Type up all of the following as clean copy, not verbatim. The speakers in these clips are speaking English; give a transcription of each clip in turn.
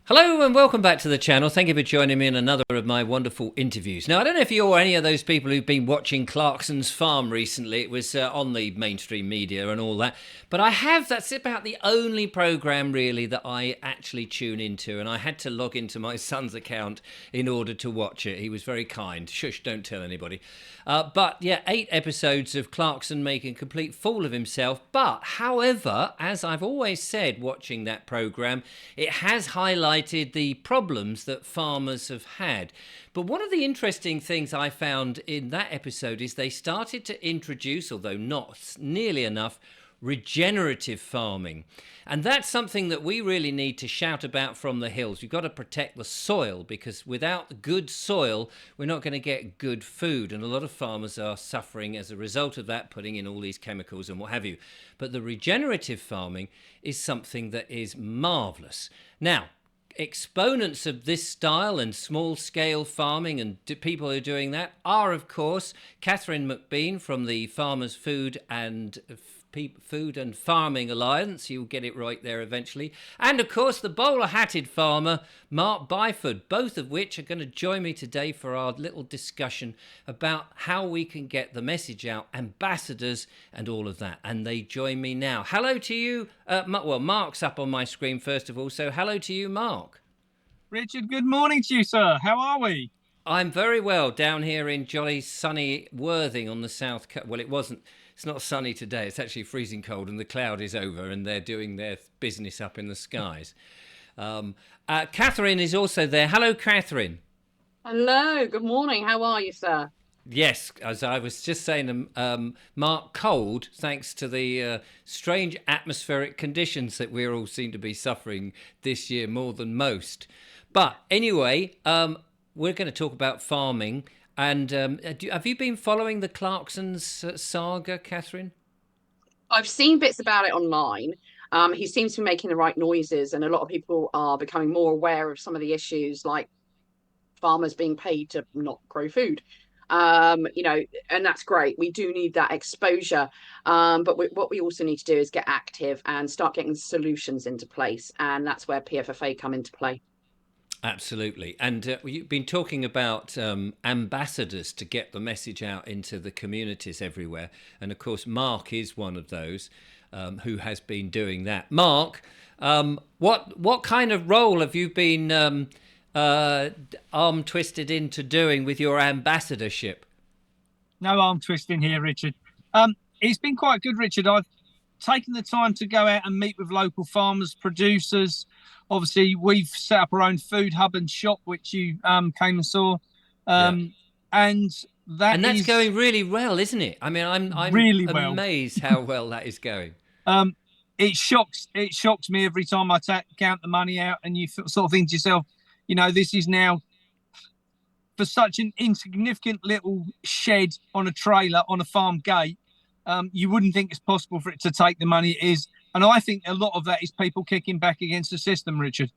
Hello and welcome back to the channel. Thank you for joining me in another of my wonderful interviews. Now, I don't know if you're any of those people who've been watching Clarkson's Farm recently. It was on the mainstream media and all that. But that's about the only programme really that I actually tune into. And I had to log into my son's account in order to watch it. He was very kind. Shush, don't tell anybody. But yeah, 8 episodes of Clarkson making a complete fool of himself. But however, as I've always said watching that programme, it has highlighted the problems that farmers have had. But one of the interesting things I found in that episode is they started to introduce, although not nearly enough, regenerative farming. And that's something that we really need to shout about from the hills. You've got to protect the soil, because without good soil, we're not going to get good food. And a lot of farmers are suffering as a result of that, putting in all these chemicals and what have you. But the regenerative farming is something that is marvellous. Now, exponents of this style and small-scale farming and people who are doing that are, of course, Katherine McBean from the Farmers Food and Farming Alliance. You'll get it right there eventually. And, of course, the bowler-hatted farmer, Mark Byford, both of which are going to join me today for our little discussion about how we can get the message out, ambassadors and all of that. And they join me now. Hello to you. Well, Mark's up on my screen, first of all. So hello to you, Mark. Richard, good morning to you, sir. How are we? I'm very well down here in jolly sunny Worthing on the south coast. Well, it's not sunny today. It's actually freezing cold and the cloud is over and they're doing their business up in the skies. Katherine is also there. Hello, Katherine. Hello, good morning. How are you, sir? Yes, as I was just saying, Mark, cold, thanks to the strange atmospheric conditions that we all seem to be suffering this year more than most. But anyway, we're going to talk about farming. And have you been following the Clarkson's saga, Katherine? I've seen bits about it online. He seems to be making the right noises, and a lot of people are becoming more aware of some of the issues, like farmers being paid to not grow food. And that's great. We do need that exposure. But what we also need to do is get active and start getting solutions into place. And that's where PFFA come into play. Absolutely. And you've been talking about ambassadors to get the message out into the communities everywhere. And of course, Mark is one of those who has been doing that. Mark, what kind of role have you been arm twisted into doing with your ambassadorship? No arm twisting here, Richard. It's been quite good, Richard. I've taken the time to go out and meet with local farmers, producers. Obviously, we've set up our own food hub and shop, which you came and saw. And that's going really well, isn't it? I mean, I'm really amazed how well that is going. It shocks me every time I count the money out, and you sort of think to yourself, this is now for such an insignificant little shed on a trailer on a farm gate. You wouldn't think it's possible for it to take the money it is. And I think a lot of that is people kicking back against the system, Richard.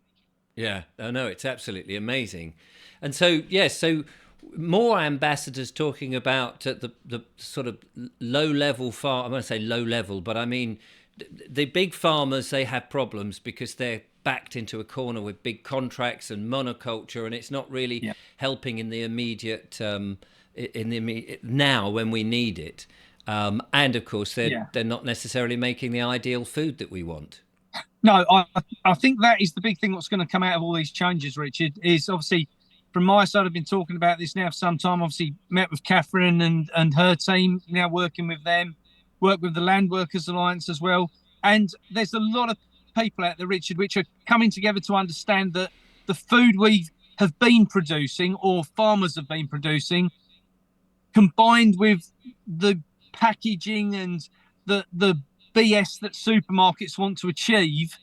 Yeah, I know, it's absolutely amazing. And so, yes, so more ambassadors talking about the sort of low-level I'm going to say low-level, but I mean the big farmers, they have problems because they're backed into a corner with big contracts and monoculture, and it's not really helping in the immediate, now when we need it. And of course, they're not necessarily making the ideal food that we want. No, I think that is the big thing that's going to come out of all these changes, Richard, is obviously from my side, I've been talking about this now for some time. Obviously, met with Katherine and her team, now working with them, work with the Land Workers Alliance as well. And there's a lot of people out there, Richard, which are coming together to understand that the food we have been producing or farmers have been producing, combined with the packaging and the BS that supermarkets want to achieve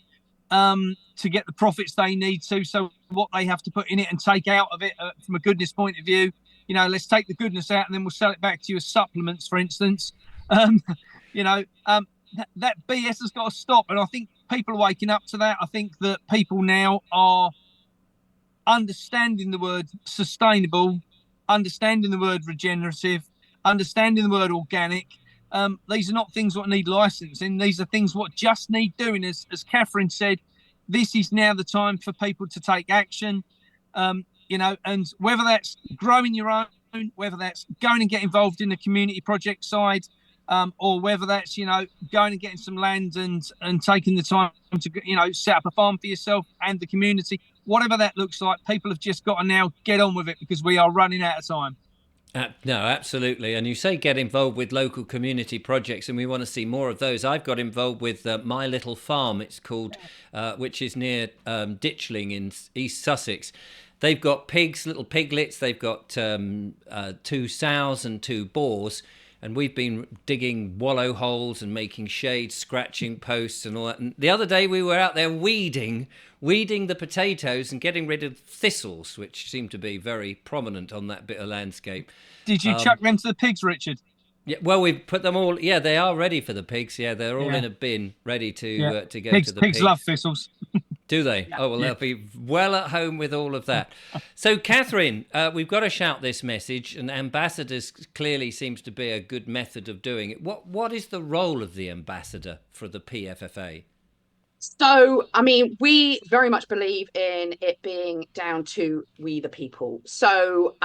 to get the profits they need to. So what they have to put in it and take out of it from a goodness point of view, let's take the goodness out and then we'll sell it back to you as supplements, for instance. That BS has got to stop. And I think people are waking up to that. I think that people now are understanding the word sustainable, understanding the word regenerative, understanding the word organic. These are not things what need licensing. These are things what just need doing. As Katherine said, this is now the time for people to take action. And whether that's growing your own, whether that's going and get involved in the community project side, or whether that's, going and getting some land and taking the time to, set up a farm for yourself and the community, whatever that looks like, people have just got to now get on with it because we are running out of time. No, absolutely. And you say get involved with local community projects, and we want to see more of those. I've got involved with My Little Farm, it's called, which is near Ditchling in East Sussex. They've got pigs, little piglets. They've got 2 sows and 2 boars. And we've been digging wallow holes and making shades, scratching posts and all that. And the other day we were out there weeding the potatoes and getting rid of thistles, which seem to be very prominent on that bit of landscape. Did you chuck them to the pigs, Richard? Yeah, well, we've put them all. Yeah, they are ready for the pigs. Yeah, they're all in a bin, ready to go to the pigs. Pigs love thistles. Do they? Yeah. Oh, well, they'll be well at home with all of that. So, Katherine, we've got to shout this message, and ambassadors clearly seems to be a good method of doing it. What is the role of the ambassador for the PFFA? So, we very much believe in it being down to we the people. So,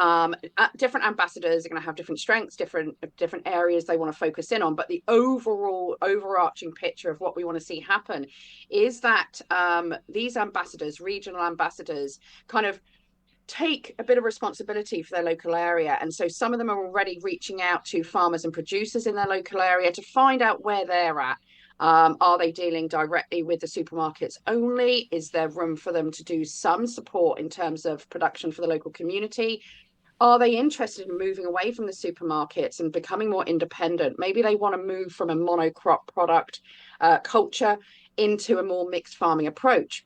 different ambassadors are going to have different strengths, different areas they want to focus in on. But the overarching picture of what we want to see happen is that these ambassadors, regional ambassadors, kind of take a bit of responsibility for their local area. And so some of them are already reaching out to farmers and producers in their local area to find out where they're at. Are they dealing directly with the supermarkets only? Is there room for them to do some support in terms of production for the local community? Are they interested in moving away from the supermarkets and becoming more independent? Maybe they want to move from a monocrop product culture into a more mixed farming approach.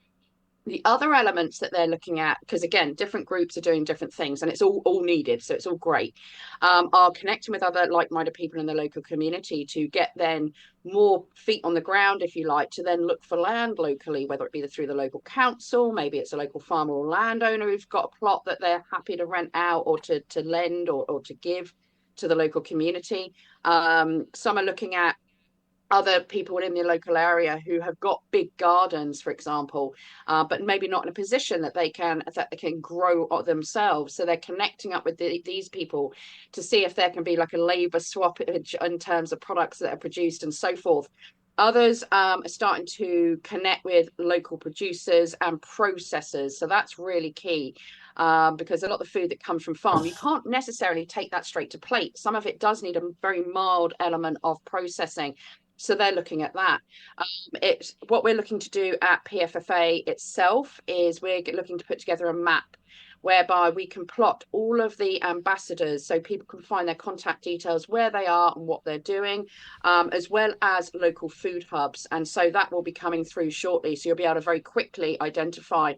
The other elements that they're looking at, because again, different groups are doing different things and it's all needed, so it's all great, are connecting with other like-minded people in the local community to get then more feet on the ground, if you like, to then look for land locally, whether it be through the local council, maybe it's a local farmer or landowner who's got a plot that they're happy to rent out or to lend or to give to the local community. Some are looking at other people in the local area who have got big gardens, for example, but maybe not in a position that they can grow themselves. So they're connecting up with these people to see if there can be like a labour swap in terms of products that are produced and so forth. Others are starting to connect with local producers and processors. So that's really key. Because a lot of the food that comes from farm, you can't necessarily take that straight to plate. Some of it does need a very mild element of processing. So they're looking at that. It's what we're looking to do at PFFA itself is we're looking to put together a map whereby we can plot all of the ambassadors so people can find their contact details, where they are and what they're doing, as well as local food hubs. And so that will be coming through shortly. So you'll be able to very quickly identify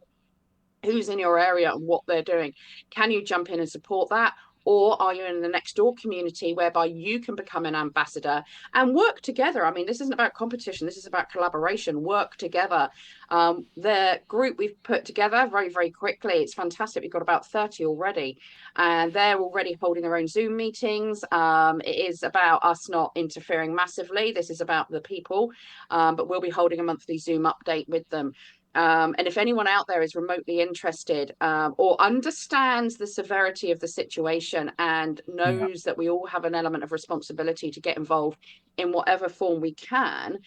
who's in your area and what they're doing. Can you jump in and support that? Or are you in the next door community whereby you can become an ambassador and work together? This isn't about competition. This is about collaboration, work together. The group we've put together very, very quickly, it's fantastic. We've got about 30 already, and they're already holding their own Zoom meetings. It is about us not interfering massively. This is about the people, but we'll be holding a monthly Zoom update with them. And if anyone out there is remotely interested or understands the severity of the situation and knows that we all have an element of responsibility to get involved in whatever form we can,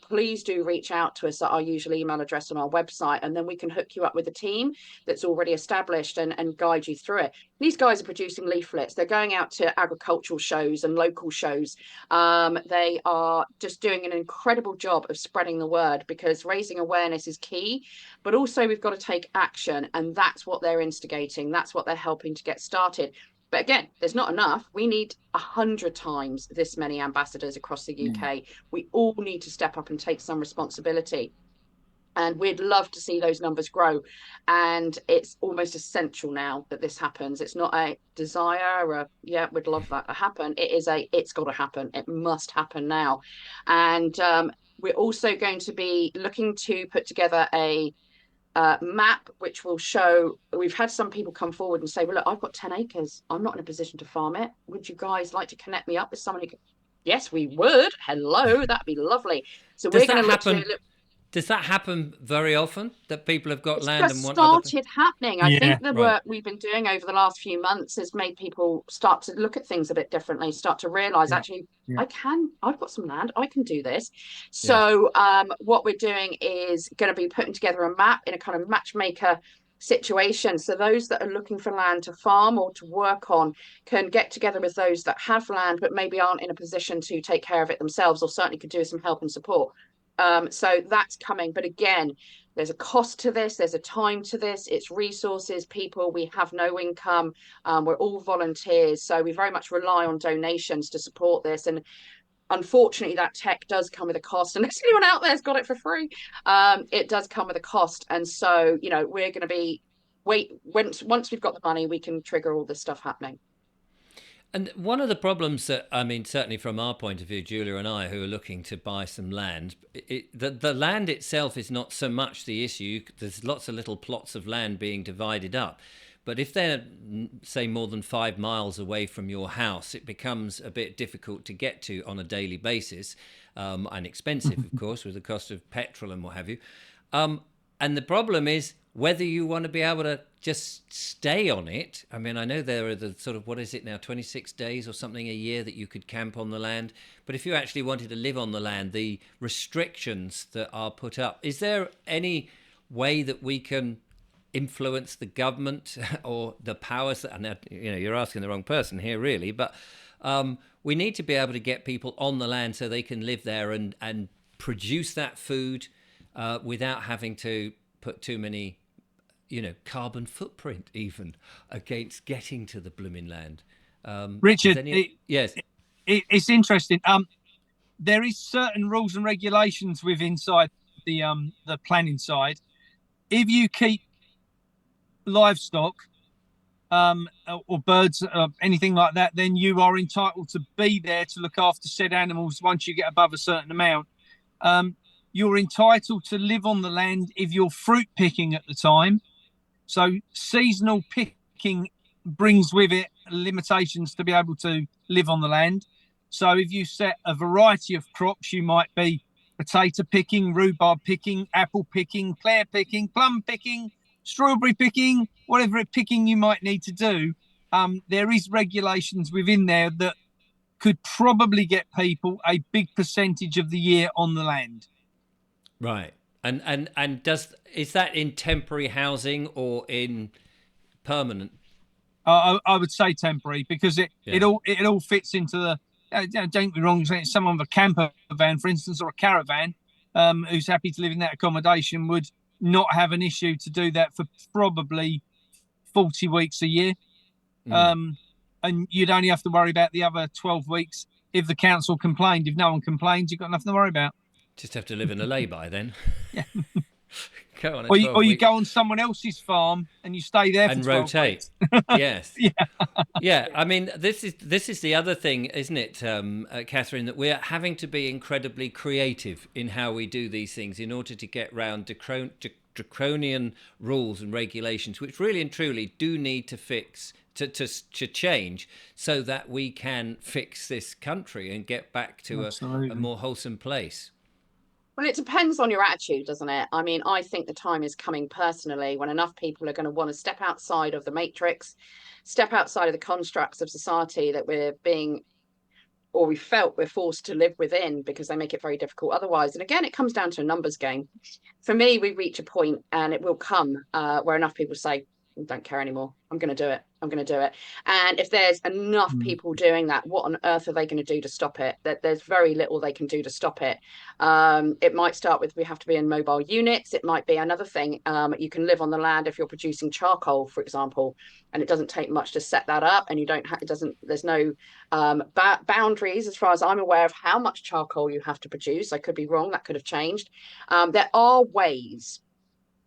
please do reach out to us at our usual email address on our website, and then we can hook you up with a team that's already established and guide you through it. These guys are producing leaflets. They're going out to agricultural shows and local shows. They are just doing an incredible job of spreading the word, because raising awareness is key, but also we've got to take action, and that's what they're instigating. That's what they're helping to get started. But again, there's not enough. We need 100 times this many ambassadors across the UK. We all need to step up and take some responsibility. And we'd love to see those numbers grow. And it's almost essential now that this happens. It's not a desire, we'd love that to happen. It is it's got to happen. It must happen now. And we're also going to be looking to put together a map which will show, we've had some people come forward and say, well, look, I've got 10 acres. I'm not in a position to farm it. Would you guys like to connect me up with someone who could? Yes, we would. Hello, that'd be lovely. So we're going to look. Does that happen very often, that people have got It's land just and want other? started happening. I Yeah. think the Right. work we've been doing over the last few months has made people start to look at things a bit differently, start to realize Yeah. actually, Yeah. I've got some land, I can do this. Yes. So what we're doing is going to be putting together a map in a kind of matchmaker situation. So those that are looking for land to farm or to work on can get together with those that have land, but maybe aren't in a position to take care of it themselves, or certainly could do some help and support. So that's coming. But again, there's a cost to this, there's a time to this, it's resources, people, we have no income, we're all volunteers, so we very much rely on donations to support this. And unfortunately that tech does come with a cost, unless anyone out there's got it for free. It does come with a cost, and so we're going to be once we've got the money, we can trigger all this stuff happening. And one of the problems that, I mean, certainly from our point of view, Julia and I, who are looking to buy some land, the land itself is not so much the issue. There's lots of little plots of land being divided up. But if they're, say, more than 5 miles away from your house, it becomes a bit difficult to get to on a daily basis, and expensive, of course, with the cost of petrol and what have you. And the problem is whether you want to be able to just stay on it. I mean, I know there are the sort of, what is it now, 26 days or something a year that you could camp on the land. But if you actually wanted to live on the land, the restrictions that are put up, is there any way that we can influence the government or the powers that, and you're asking the wrong person here really, but we need to be able to get people on the land so they can live there and produce that food without having to put too many, carbon footprint even against getting to the blooming land. Richard, yes, it's interesting. There is certain rules and regulations with inside the planning side. If you keep livestock or birds, anything like that, then you are entitled to be there to look after said animals once you get above a certain amount. You're entitled to live on the land if you're fruit picking at the time. So seasonal picking brings with it limitations to be able to live on the land. So if you set a variety of crops, you might be potato picking, rhubarb picking, apple picking, pear picking, plum picking, strawberry picking, whatever picking you might need to do. There is regulations within there that could probably get people a big percentage of the year on the land. right. And is that in temporary housing or in permanent? I would say temporary, because it all fits into the. Don't get me wrong, someone with a camper van, for instance, or a caravan, who's happy to live in that accommodation would not have an issue to do that for probably 40 weeks a year. And you'd only have to worry about the other 12 weeks if the council complained. If no one complains, you've got nothing to worry about. Just have to live in a lay-by then. Yeah. Go on or you go on someone else's farm and you stay there and for 12 rotate. weeks. Yes. Yeah. Yeah. I mean, this is the other thing, isn't it, Katherine, that we're having to be incredibly creative in how we do these things in order to get round draconian rules and regulations, which really and truly do need to fix. To change so that we can fix this country and get back to a more wholesome place. Well, it depends on your attitude, doesn't it? I mean, I think the time is coming personally when enough people are going to want to step outside of the matrix, step outside of the constructs of society that we're being, or we felt we're forced to live within, because they make it very difficult otherwise. And again, it comes down to a numbers game. For me, we reach a point, and it will come where enough people say, I don't care anymore. I'm going to do it. I'm going to do it. And if there's enough people doing that, what on earth are they going to do to stop it? That there's very little they can do to stop it. It might start with, we have to be in mobile units. It might be another thing. You can live on the land if you're producing charcoal, for example, and it doesn't take much to set that up. And you don't have, it doesn't, there's no boundaries as far as I'm aware of how much charcoal you have to produce. I could be wrong. That could have changed. There are ways.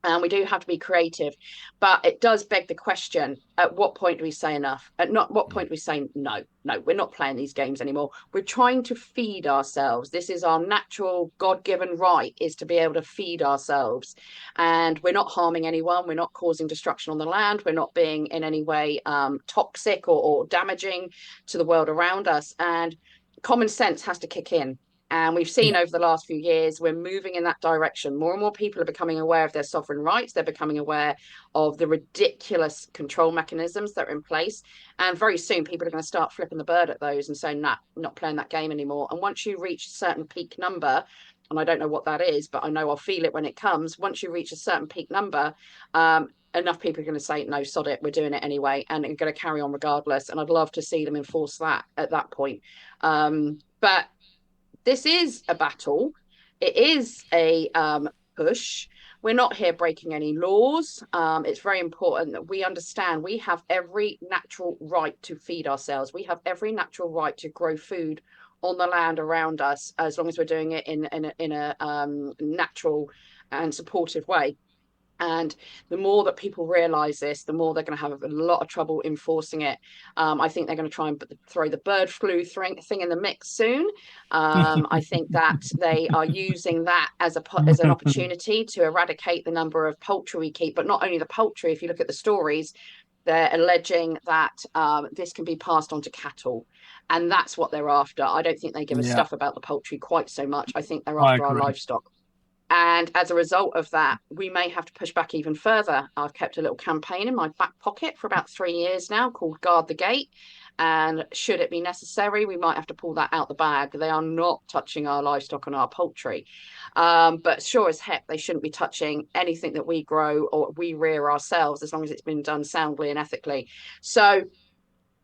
And we do have to be creative, but it does beg the question: at what point do we say enough? At not what point do we say no, we're not playing these games anymore. We're trying to feed ourselves. This is our natural, God-given right, is to be able to feed ourselves, and we're not harming anyone. We're not causing destruction on the land. We're not being in any way toxic or damaging to the world around us. And common sense has to kick in. And we've seen Yeah. over the last few years, we're moving in that direction. More and more people are becoming aware of their sovereign rights. They're becoming aware of the ridiculous control mechanisms that are in place. And very soon, people are going to start flipping the bird at those and saying, nah, not playing that game anymore. And once you reach a certain peak number, and I don't know what that is, but I know I'll feel it when it comes. Once you reach a certain peak number, enough people are going to say, no, sod it, we're doing it anyway, and are going to carry on regardless. And I'd love to see them enforce that at that point. But this is a battle. It is a push. We're not here breaking any laws. It's very important that we understand we have every natural right to feed ourselves. We have every natural right to grow food on the land around us, as long as we're doing it in a natural and supportive way. And the more that people realize this, the more they're going to have a lot of trouble enforcing it. I think they're going to try and throw the bird flu thing in the mix soon. I think that they are using that as an opportunity to eradicate the number of poultry we keep, but not only the poultry. If you look at the stories, they're alleging that this can be passed on to cattle, and that's what they're after. I don't think they give a Yeah, stuff about the poultry quite so much. I think they're I after our agree. livestock. And as a result of that, we may have to push back even further. I've kept a little campaign in my back pocket for about 3 years now called Guard the Gate. And should it be necessary, we might have to pull that out the bag. They are not touching our livestock and our poultry. But sure as heck, they shouldn't be touching anything that we grow or we rear ourselves, as long as it's been done soundly and ethically. So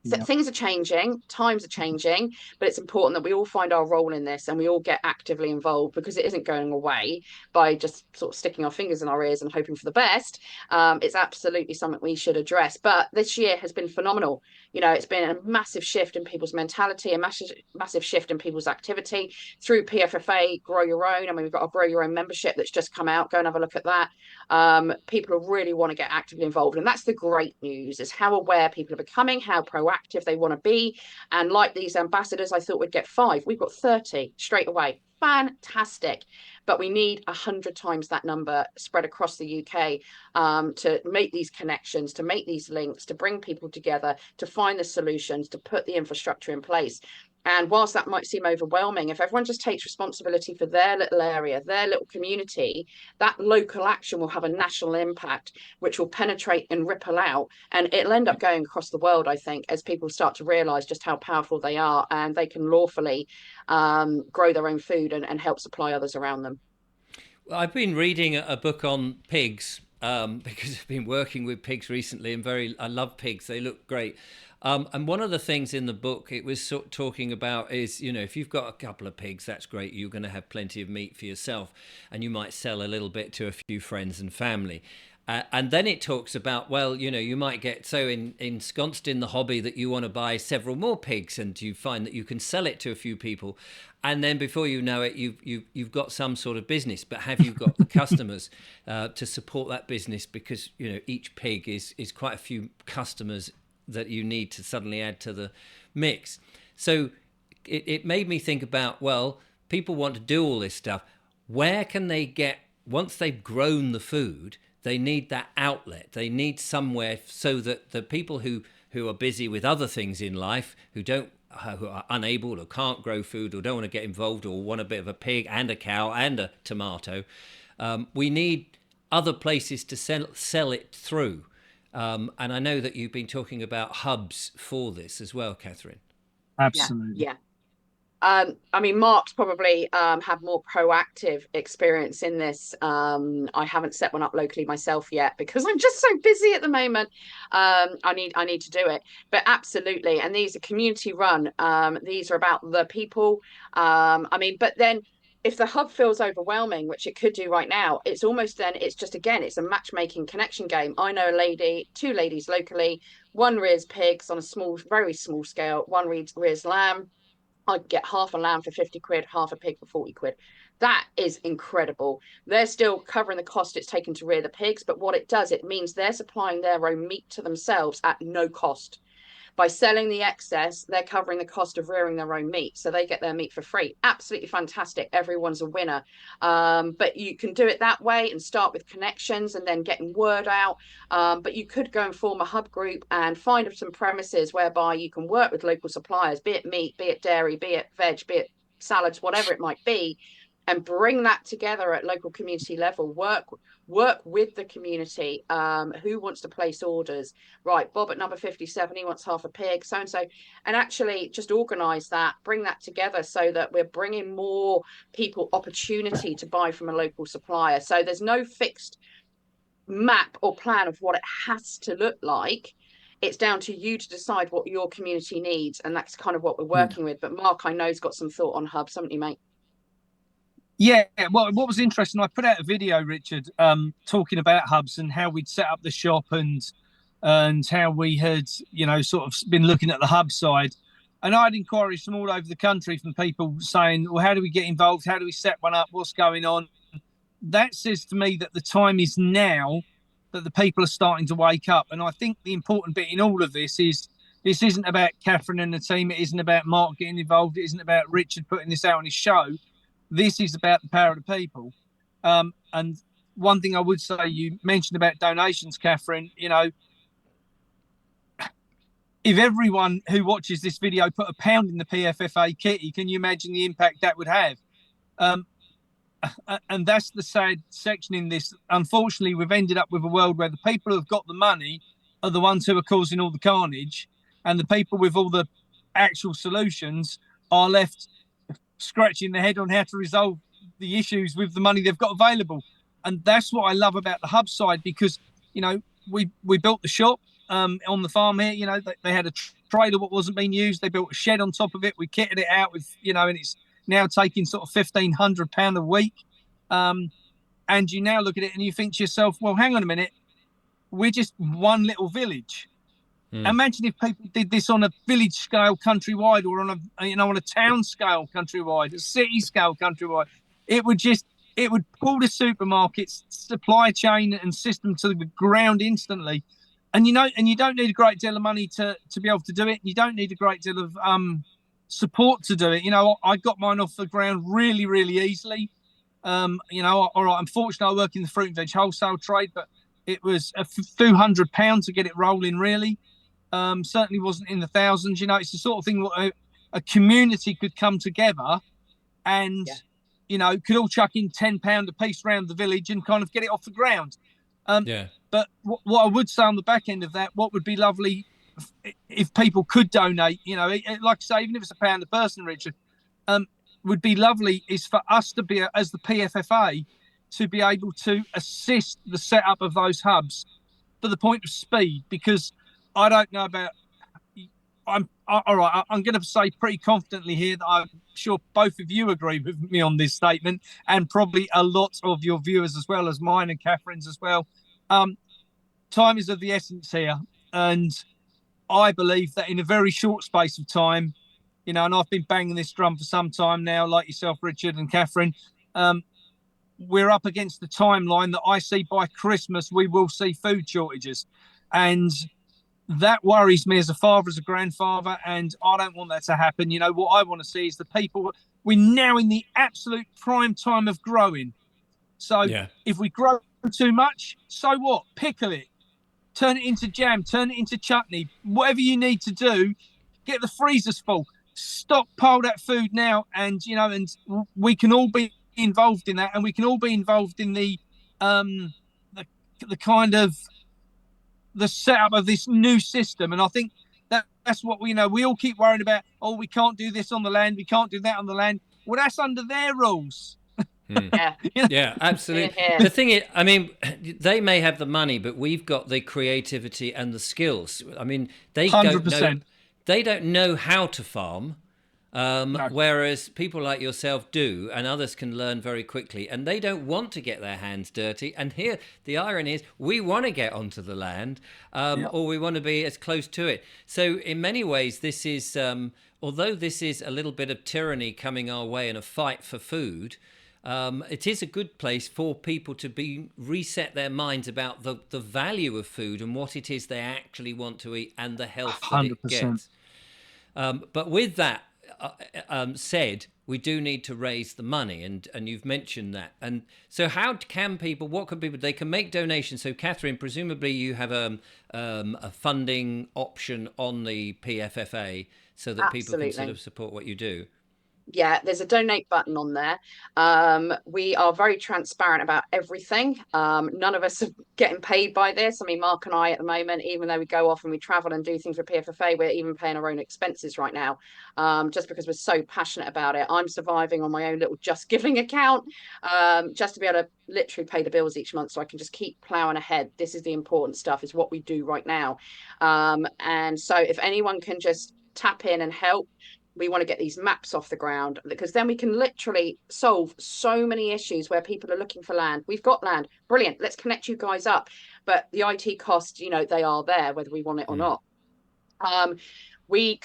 Yeah. things are changing, times are changing, but it's important that we all find our role in this and we all get actively involved, because it isn't going away by just sort of sticking our fingers in our ears and hoping for the best. It's absolutely something we should address. But this year has been phenomenal. You know, it's been a massive shift in people's mentality, a massive shift in people's activity through PFFA Grow Your Own. I mean, we've got a Grow Your Own membership that's just come out. Go and have a look at that. People really want to get actively involved, and that's the great news, is how aware people are becoming, how proactive they want to be. And like these ambassadors, I thought we'd get 5, we've got 30 straight away. Fantastic. But we need 100 times that number spread across the UK, to make these connections, to make these links, to bring people together, to find the solutions, to put the infrastructure in place. And whilst that might seem overwhelming, if everyone just takes responsibility for their little area, their little community, that local action will have a national impact, which will penetrate and ripple out. And it'll end up going across the world, I think, as people start to realize just how powerful they are, and they can lawfully grow their own food and help supply others around them. Well, I've been reading a book on pigs, because I've been working with pigs recently, and I love pigs. They look great. And one of the things in the book it was talking about is, you know, if you've got a couple of pigs, that's great. You're going to have plenty of meat for yourself, and you might sell a little bit to a few friends and family. And then it talks about, well, you know, you might get so ensconced in the hobby that you want to buy several more pigs, and you find that you can sell it to a few people, and then before you know it, you've got some sort of business. But have you got the customers to support that business? Because, you know, each pig is quite a few customers that you need to suddenly add to the mix. So it made me think about, well, people want to do all this stuff. Where can they get, once they've grown the food, they need that outlet. They need somewhere so that the people who are busy with other things in life, who are unable or can't grow food or don't want to get involved or want a bit of a pig and a cow and a tomato, we need other places to sell it through. And I know that you've been talking about hubs for this as well, Katherine. Yeah, Absolutely. yeah. I mean, Mark's probably had more proactive experience in this. I haven't set one up locally myself yet because I'm just so busy at the moment. I need to do it, but absolutely. And these are community run. These are about the people. I mean, but then if the hub feels overwhelming, which it could do right now, it's almost then it's just again it's a matchmaking connection game. I know two ladies locally. One rears pigs on a small, very small scale. One rears lamb. I'd get half a lamb for 50 quid, half a pig for 40 quid. That is incredible. They're still covering the cost it's taken to rear the pigs, but what it does, it means they're supplying their own meat to themselves at no cost. By selling the excess, they're covering the cost of rearing their own meat. So they get their meat for free. Absolutely fantastic. Everyone's a winner. But you can do it that way and start with connections and then getting word out. But you could go and form a hub group and find some premises whereby you can work with local suppliers, be it meat, be it dairy, be it veg, be it salads, whatever it might be, and bring that together at local community level. Work with the community. Who wants to place orders? Right, Bob at number 57, he wants half a pig, so and so, and actually just organise that, bring that together, so that we're bringing more people opportunity to buy from a local supplier. So there's no fixed map or plan of what it has to look like. It's down to you to decide what your community needs, and that's kind of what we're working with. But Mark, I know, has got some thought on hubs, haven't you, mate? Yeah, well, what was interesting, I put out a video, Richard, talking about hubs and how we'd set up the shop, and how we had, sort of been looking at the hub side. And I had inquiries from all over the country from people saying, well, how do we get involved? How do we set one up? What's going on? That says to me that the time is now, that the people are starting to wake up. And I think the important bit in all of this is, this isn't about Katherine and the team. It isn't about Mark getting involved. It isn't about Richard putting this out on his show. This is about the power of the people. And one thing I would say, you mentioned about donations, Katherine, if everyone who watches this video put £1 in the PFFA kitty, can you imagine the impact that would have? And that's the sad section in this. Unfortunately, we've ended up with a world where the people who have got the money are the ones who are causing all the carnage, and the people with all the actual solutions are left scratching their head on how to resolve the issues with the money they've got available. And that's what I love about the hub side, because we built the shop on the farm here. They had a trailer what wasn't being used. They built a shed on top of it. We kitted it out with, and it's now taking sort of £1,500 a week. And you now look at it and you think to yourself, well, hang on a minute, we're just one little village. Imagine if people did this on a village scale countrywide, or on a town scale countrywide, a city scale countrywide. It would pull the supermarket's supply chain and system to the ground instantly. And you don't need a great deal of money to be able to do it. You don't need a great deal of support to do it. I got mine off the ground really, really easily. All right, unfortunately, I work in the fruit and veg wholesale trade, but it was a few £100 to get it rolling, really. Certainly wasn't in the thousands. It's the sort of thing that a community could come together and, could all chuck in £10 a piece around the village and kind of get it off the ground. But what I would say on the back end of that, what would be lovely if people could donate, like I say, even if it's £1 a person, Richard, would be lovely is for us to be, as the PFFA, to be able to assist the setup of those hubs for the point of speed, because I don't know about. I'm going to say pretty confidently here that I'm sure both of you agree with me on this statement, and probably a lot of your viewers as well as mine and Katherine's as well. Time is of the essence here, and I believe that in a very short space of time, and I've been banging this drum for some time now, like yourself, Richard and Katherine, we're up against the timeline that I see by Christmas we will see food shortages. And that worries me as a father, as a grandfather, and I don't want that to happen. What I want to see is the people. We're now in the absolute prime time of growing. So if we grow too much, so what? Pickle it. Turn it into jam. Turn it into chutney. Whatever you need to do, get the freezers full. Stockpile that food now, and we can all be involved in that, and we can all be involved in the kind of the setup of this new system. And I think that's what we all keep worrying about. Oh, we can't do this on the land, we can't do that on the land. Well, that's under their rules. Yeah, absolutely. The thing is, they may have the money, but we've got the creativity and the skills. They 100%. They don't know how to farm, no. Whereas people like yourself do, and others can learn very quickly, and they don't want to get their hands dirty. And here, the irony is, we want to get onto the land, or we want to be as close to it. So in many ways, this is, although this is a little bit of tyranny coming our way in a fight for food, it is a good place for people to reset their minds about the value of food and what it is they actually want to eat and the health that 100%. It gets. But with that said, we do need to raise the money, and you've mentioned that. And so how can people, they can make donations. So Katherine, presumably you have a funding option on the PFFA so that Absolutely. People can sort of support what you do. Yeah, there's a donate button on there. We are very transparent about everything. None of us are getting paid by this. I mean, Mark and I at the moment, even though we go off and we travel and do things for PFFA, we're even paying our own expenses right now, just because we're so passionate about it. I'm surviving on my own little Just Giving account, just to be able to literally pay the bills each month so I can just keep plowing ahead. This is the important stuff, is what we do right now. And so if anyone can just tap in and help, we want to get these maps off the ground, because then we can literally solve so many issues where people are looking for land. We've got land, brilliant, let's connect you guys up. But the IT costs, they are there whether we want it or not. We'd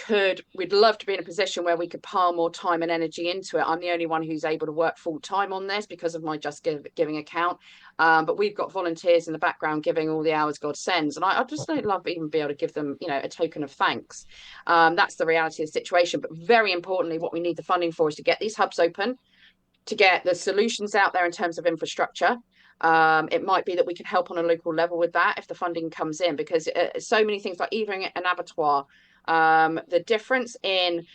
love to be in a position where we could pile more time and energy into it. I'm the only one who's able to work full time on this because of my Giving account. But we've got volunteers in the background giving all the hours God sends. And I just don't love even be able to give them, a token of thanks. That's the reality of the situation. But very importantly, what we need the funding for is to get these hubs open, to get the solutions out there in terms of infrastructure. It might be that we can help on a local level with that if the funding comes in, because so many things, like even an abattoir, the difference in,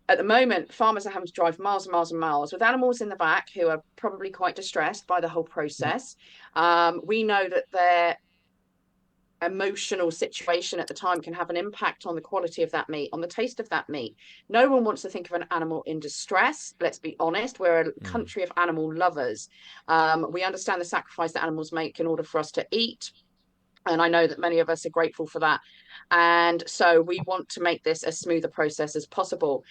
at the moment, farmers are having to drive miles and miles and miles with animals in the back who are probably quite distressed by the whole process. We know that their emotional situation at the time can have an impact on the quality of that meat, on the taste of that meat. No one wants to think of an animal in distress. Let's be honest, we're a country of animal lovers. We understand the sacrifice that animals make in order for us to eat. And I know that many of us are grateful for that. And so we want to make this as smooth a process as possible.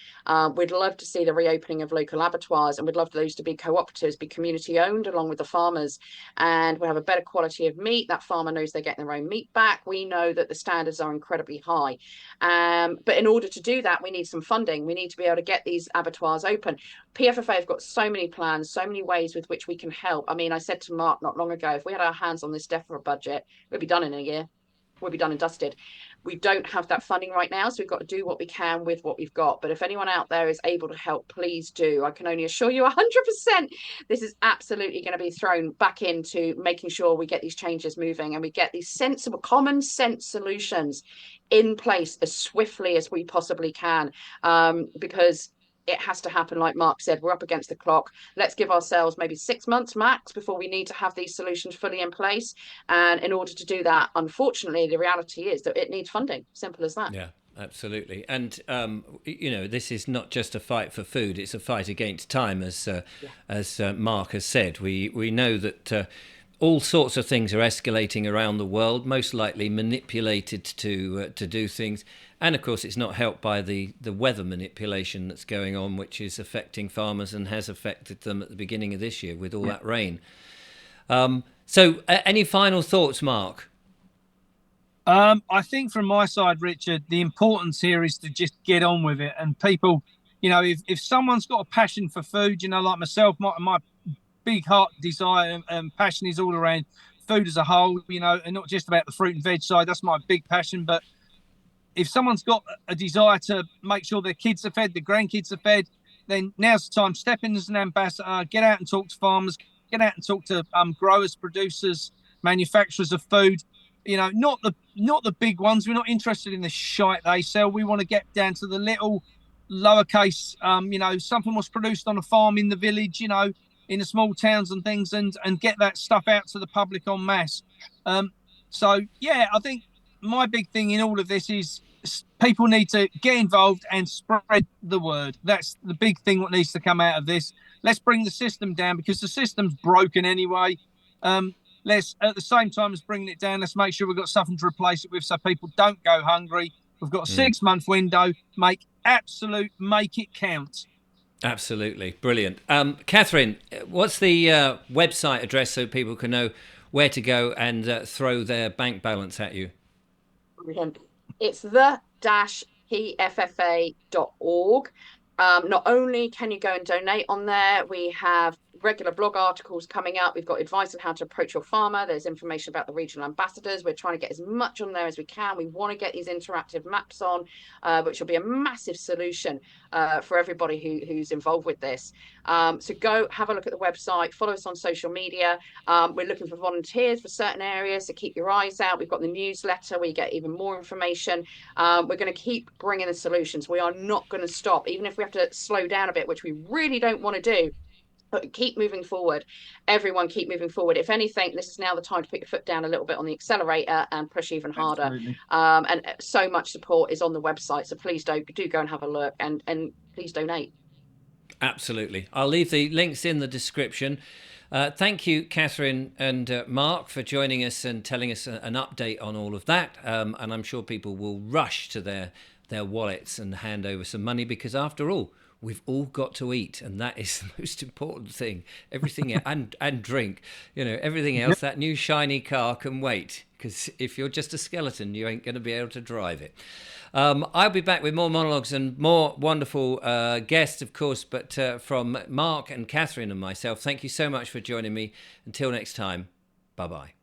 We'd love to see the reopening of local abattoirs, and we'd love those to be cooperatives, be community owned along with the farmers. And we'll have a better quality of meat. That farmer knows they're getting their own meat back. We know that the standards are incredibly high. But in order to do that, we need some funding. We need to be able to get these abattoirs open. PFFA have got so many plans, so many ways with which we can help. I mean, I said to Mark not long ago, if we had our hands on this DEFRA budget, we'd be done in a year. We'll be done and dusted. We don't have that funding right now, so we've got to do what we can with what we've got. But if anyone out there is able to help, please do. I can only assure you 100% this is absolutely going to be thrown back into making sure we get these changes moving and we get these sensible, common sense solutions in place as swiftly as we possibly can, because it has to happen. Like Mark said, we're up against the clock. Let's give ourselves maybe 6 months max before we need to have these solutions fully in place. And in order to do that, unfortunately, the reality is that it needs funding. Simple as that. Yeah, absolutely. And this is not just a fight for food; it's a fight against time, as Mark has said. We know that all sorts of things are escalating around the world, most likely manipulated to do things. And of course, it's not helped by the weather manipulation that's going on, which is affecting farmers and has affected them at the beginning of this year with all that rain. Any final thoughts, Mark? I think from my side, Richard, the importance here is to just get on with it. And people, if someone's got a passion for food, like myself, my big heart desire and passion is all around food as a whole, and not just about the fruit and veg side. That's my big passion. But if someone's got a desire to make sure their kids are fed, their grandkids are fed, then now's the time. Step in as an ambassador, get out and talk to farmers, get out and talk to growers, producers, manufacturers of food. Not the big ones. We're not interested in the shite they sell. We want to get down to the little lowercase, something was produced on a farm in the village, in the small towns and things, and get that stuff out to the public en masse. I think my big thing in all of this is people need to get involved and spread the word. That's the big thing what needs to come out of this. Let's bring the system down, because the system's broken anyway. Let's, at the same time as bringing it down, let's make sure we've got something to replace it with so people don't go hungry. We've got a 6-month window. Make it count. Absolutely. Brilliant. Katherine, what's the website address so people can know where to go and throw their bank balance at you? It's the-pffa.org. Not only can you go and donate on there, we have regular blog articles coming up. We've got advice on how to approach your farmer. There's information about the regional ambassadors. We're trying to get as much on there as we can. We want to get these interactive maps on, which will be a massive solution for everybody who's involved with this. So go have a look at the website, follow us on social media. We're looking for volunteers for certain areas, so keep your eyes out. We've got the newsletter where you get even more information. We're going to keep bringing the solutions. We are not going to stop, even if we have to slow down a bit, which we really don't want to do. But keep moving forward. Everyone keep moving forward. If anything, this is now the time to put your foot down a little bit on the accelerator and push even harder. Absolutely. And so much support is on the website. So please do go and have a look, and please donate. Absolutely. I'll leave the links in the description. Thank you, Katherine and Mark, for joining us and telling us an update on all of that. And I'm sure people will rush to their wallets and hand over some money, because after all, we've all got to eat, and that is the most important thing. Everything and drink, everything else. That new shiny car can wait, because if you're just a skeleton, you ain't going to be able to drive it. I'll be back with more monologues and more wonderful guests, of course, but from Mark and Katherine and myself, thank you so much for joining me. Until next time, bye-bye.